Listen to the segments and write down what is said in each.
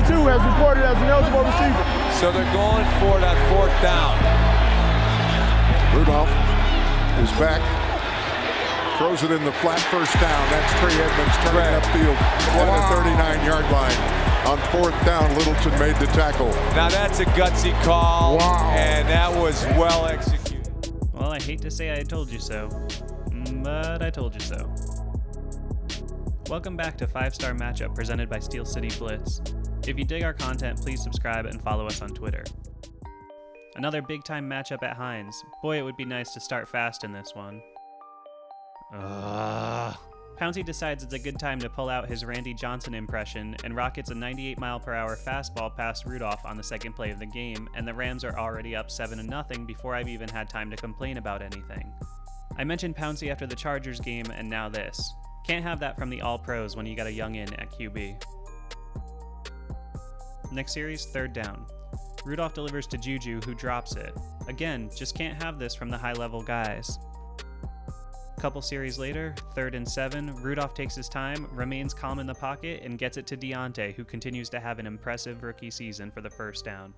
22 has reported as an eligible receiver. So they're going for that 4th down. Rudolph is back. Throws it in the flat first down. That's Trey Edmonds turning upfield at the 39-yard line. On 4th down, Littleton made the tackle. Now that's a gutsy call, and that was well executed. Well, I hate to say I told you so, but I told you so. Welcome back to 5-Star Matchup presented by Steel City Blitz. If you dig our content, please subscribe and follow us on Twitter. Another big-time matchup at Heinz. Boy, it would be nice to start fast in this one. Pouncey decides it's a good time to pull out his Randy Johnson impression and rockets a 98-mile-per-hour fastball past Rudolph on the second play of the game, and the Rams are already up 7-0 before I've even had time to complain about anything. I mentioned Pouncey after the Chargers game, and now this. Can't have that from the All-Pros when you got a youngin at QB. Next series, 3rd down. Rudolph delivers to Juju, who drops it. Again, just can't have this from the high-level guys. Couple series later, 3rd and 7, Rudolph takes his time, remains calm in the pocket, and gets it to Deontay, who continues to have an impressive rookie season for the 1st down.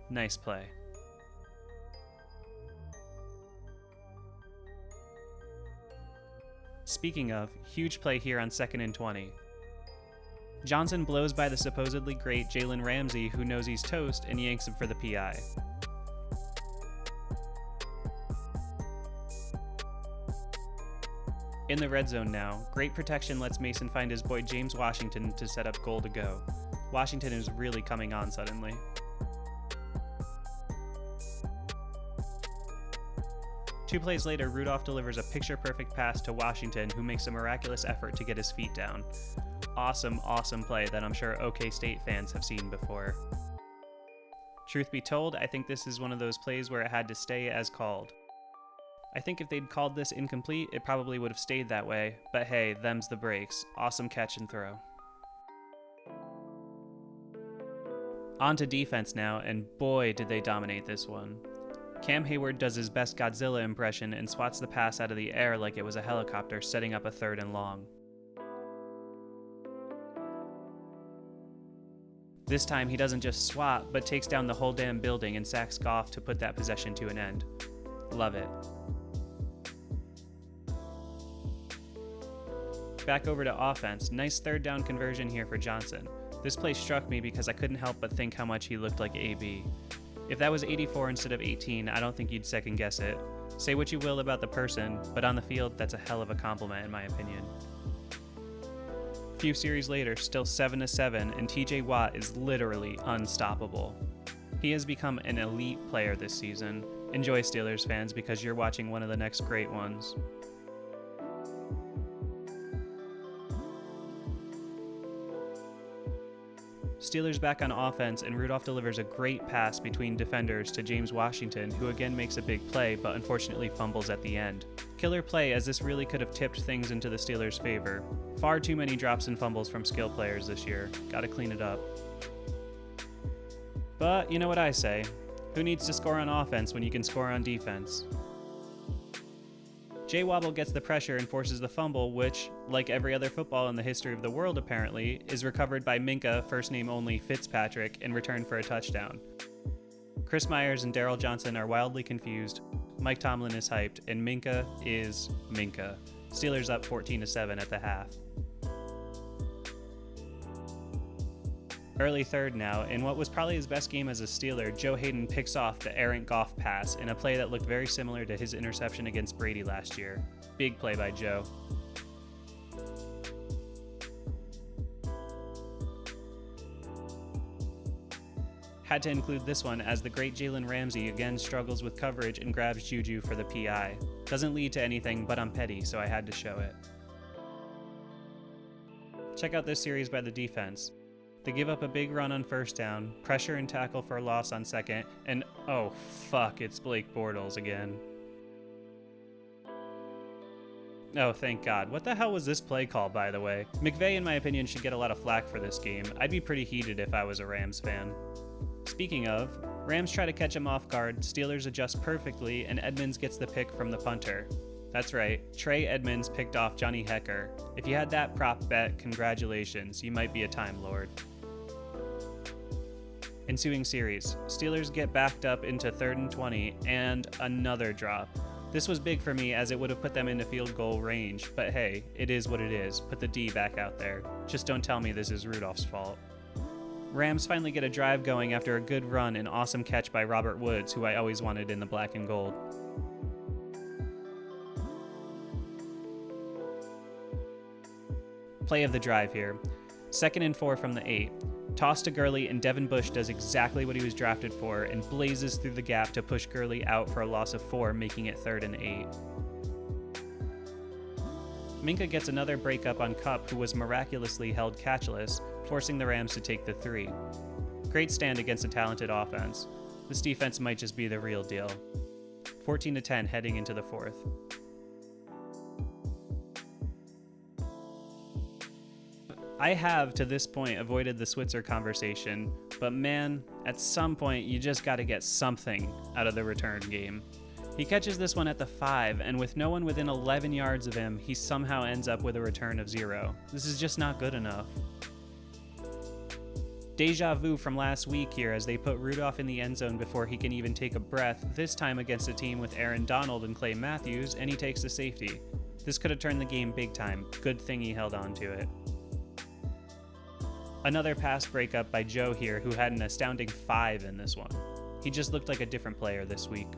Nice play. Speaking of, huge play here on 2nd and 20. Johnson blows by the supposedly great Jalen Ramsey, who knows he's toast, and yanks him for the PI. In the red zone now, great protection lets Mason find his boy James Washington to set up goal to go. Washington is really coming on suddenly. Two plays later, Rudolph delivers a picture-perfect pass to Washington, who makes a miraculous effort to get his feet down. Awesome, awesome play that I'm sure OK State fans have seen before. Truth be told, I think this is one of those plays where it had to stay as called. I think if they'd called this incomplete, it probably would have stayed that way, but hey, them's the breaks. Awesome catch and throw. On to defense now, and boy did they dominate this one. Cam Hayward does his best Godzilla impression and swats the pass out of the air like it was a helicopter, setting up a 3rd and long. This time he doesn't just swat, but takes down the whole damn building and sacks Goff to put that possession to an end. Love it. Back over to offense. Nice 3rd down conversion here for Johnson. This play struck me because I couldn't help but think how much he looked like AB. If that was 84 instead of 18, I don't think you'd second guess it. Say what you will about the person, but on the field, that's a hell of a compliment in my opinion. Few series later, still 7-7, and TJ Watt is literally unstoppable. He has become an elite player this season. Enjoy, Steelers fans, because you're watching one of the next great ones. Steelers back on offense, and Rudolph delivers a great pass between defenders to James Washington, who again makes a big play, but unfortunately fumbles at the end. Killer play, as this really could have tipped things into the Steelers' favor. Far too many drops and fumbles from skill players this year. Gotta clean it up. But you know what I say. Who needs to score on offense when you can score on defense? Jay Wobble gets the pressure and forces the fumble, which, like every other football in the history of the world apparently, is recovered by Minkah, first name only Fitzpatrick, in return for a touchdown. Chris Myers and Darryl Johnson are wildly confused, Mike Tomlin is hyped, and Minkah is Minkah. Steelers up 14-7 at the half. Early 3rd now, in what was probably his best game as a Steeler, Joe Hayden picks off the errant Goff pass in a play that looked very similar to his interception against Brady last year. Big play by Joe. Had to include this one as the great Jalen Ramsey again struggles with coverage and grabs Juju for the PI. Doesn't lead to anything, but I'm petty, so I had to show it. Check out this series by the defense. They give up a big run on 1st down, pressure and tackle for a loss on 2nd, and oh fuck, it's Blake Bortles again. Oh, thank God. What the hell was this play call, by the way? McVay, in my opinion, should get a lot of flack for this game. I'd be pretty heated if I was a Rams fan. Speaking of, Rams try to catch him off guard, Steelers adjust perfectly, and Edmonds gets the pick from the punter. That's right, Trey Edmonds picked off Johnny Hecker. If you had that prop bet, congratulations, you might be a Time Lord. Ensuing series, Steelers get backed up into 3rd and 20 and another drop. This was big for me as it would have put them into field goal range, but hey, it is what it is. Put the D back out there. Just don't tell me this is Rudolph's fault. Rams finally get a drive going after a good run and awesome catch by Robert Woods, who I always wanted in the black and gold. Play of the drive here. 2nd and 4 from the 8. Toss to Gurley, and Devin Bush does exactly what he was drafted for and blazes through the gap to push Gurley out for a loss of 4, making it 3rd and 8. Minkah gets another breakup on Kupp, who was miraculously held catchless, forcing the Rams to take the 3. Great stand against a talented offense. This defense might just be the real deal. 14-10 heading into the 4th. I have, to this point, avoided the Switzer conversation, but man, at some point you just gotta get something out of the return game. He catches this one at the 5, and with no one within 11 yards of him, he somehow ends up with a return of 0. This is just not good enough. Deja vu from last week here as they put Rudolph in the end zone before he can even take a breath, this time against a team with Aaron Donald and Clay Matthews, and he takes the safety. This could have turned the game big time. Good thing he held on to it. Another pass breakup by Joe here, who had an astounding 5 in this one. He just looked like a different player this week.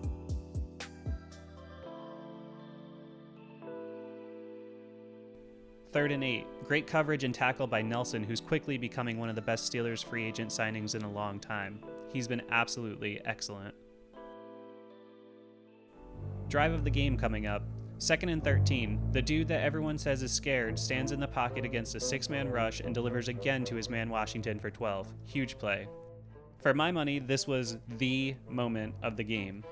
Third and 8. Great coverage and tackle by Nelson, who's quickly becoming one of the best Steelers free agent signings in a long time. He's been absolutely excellent. Drive of the game coming up. 2nd and 13, the dude that everyone says is scared stands in the pocket against a 6-man rush and delivers again to his man Washington for 12. Huge play. For my money, this was the moment of the game.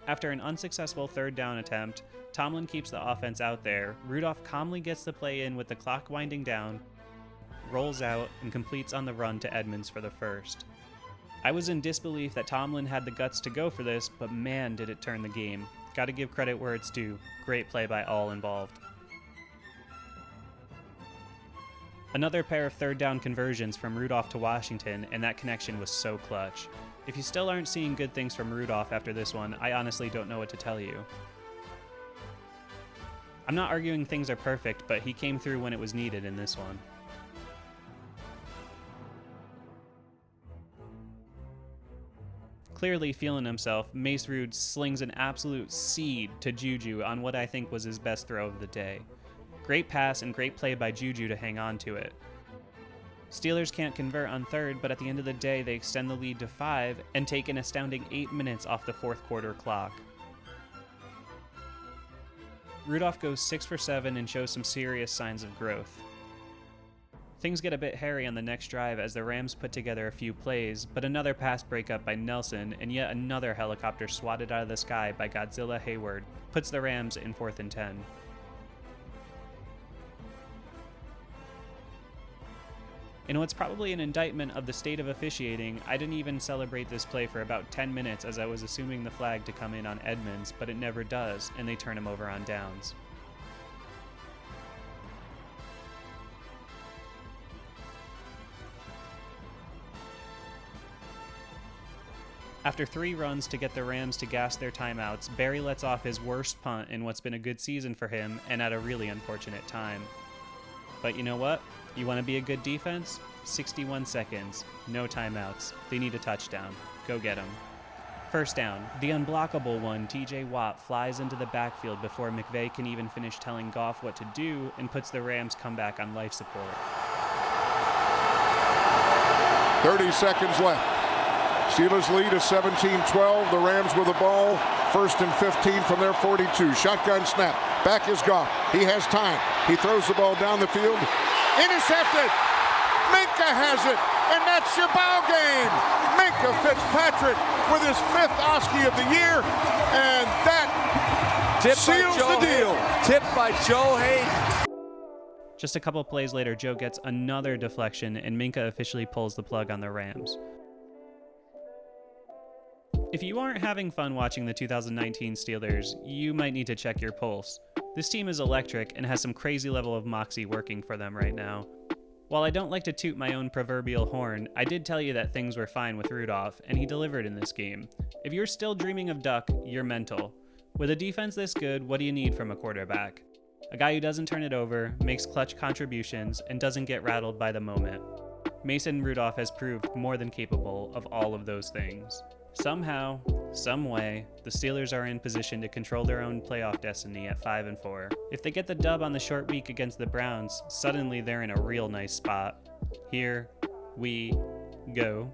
After an unsuccessful 3rd down attempt, Tomlin keeps the offense out there. Rudolph calmly gets the play in with the clock winding down, rolls out, and completes on the run to Edmonds for the 1st. I was in disbelief that Tomlin had the guts to go for this, but man, did it turn the game. Gotta give credit where it's due. Great play by all involved. Another pair of 3rd down conversions from Rudolph to Washington, and that connection was so clutch. If you still aren't seeing good things from Rudolph after this one, I honestly don't know what to tell you. I'm not arguing things are perfect, but he came through when it was needed in this one. Clearly feeling himself, Mace Rude slings an absolute seed to Juju on what I think was his best throw of the day. Great pass and great play by Juju to hang on to it. Steelers can't convert on 3rd, but at the end of the day they extend the lead to 5 and take an astounding 8 minutes off the 4th quarter clock. Rudolph goes 6 for 7 and shows some serious signs of growth. Things get a bit hairy on the next drive as the Rams put together a few plays, but another pass breakup by Nelson and yet another helicopter swatted out of the sky by Godzilla Hayward puts the Rams in 4th and 10. In what's probably an indictment of the state of officiating, I didn't even celebrate this play for about 10 minutes as I was assuming the flag to come in on Edmonds, but it never does, and they turn him over on downs. After 3 runs to get the Rams to gas their timeouts, Barry lets off his worst punt in what's been a good season for him and at a really unfortunate time. But you know what? You want to be a good defense? 61 seconds. No timeouts. They need a touchdown. Go get them. 1st down. The unblockable one, TJ Watt, flies into the backfield before McVay can even finish telling Goff what to do and puts the Rams comeback on life support. 30 seconds left. Steelers lead is 17-12. The Rams with the ball. 1st and 15 from their 42. Shotgun snap. Back is Goff. He has time. He throws the ball down the field. Intercepted. Minkah has it. And that's your ball game. Minkah Fitzpatrick with his 5th Oskey of the year. And that seals the deal. Tipped by Joe Hayden. Just a couple plays later, Joe gets another deflection, and Minkah officially pulls the plug on the Rams. If you aren't having fun watching the 2019 Steelers, you might need to check your pulse. This team is electric and has some crazy level of moxie working for them right now. While I don't like to toot my own proverbial horn, I did tell you that things were fine with Rudolph, and he delivered in this game. If you're still dreaming of Duck, you're mental. With a defense this good, what do you need from a quarterback? A guy who doesn't turn it over, makes clutch contributions, and doesn't get rattled by the moment. Mason Rudolph has proved more than capable of all of those things. Somehow, some way, the Steelers are in position to control their own playoff destiny at 5-4. If they get the dub on the short week against the Browns, suddenly they're in a real nice spot. Here we go.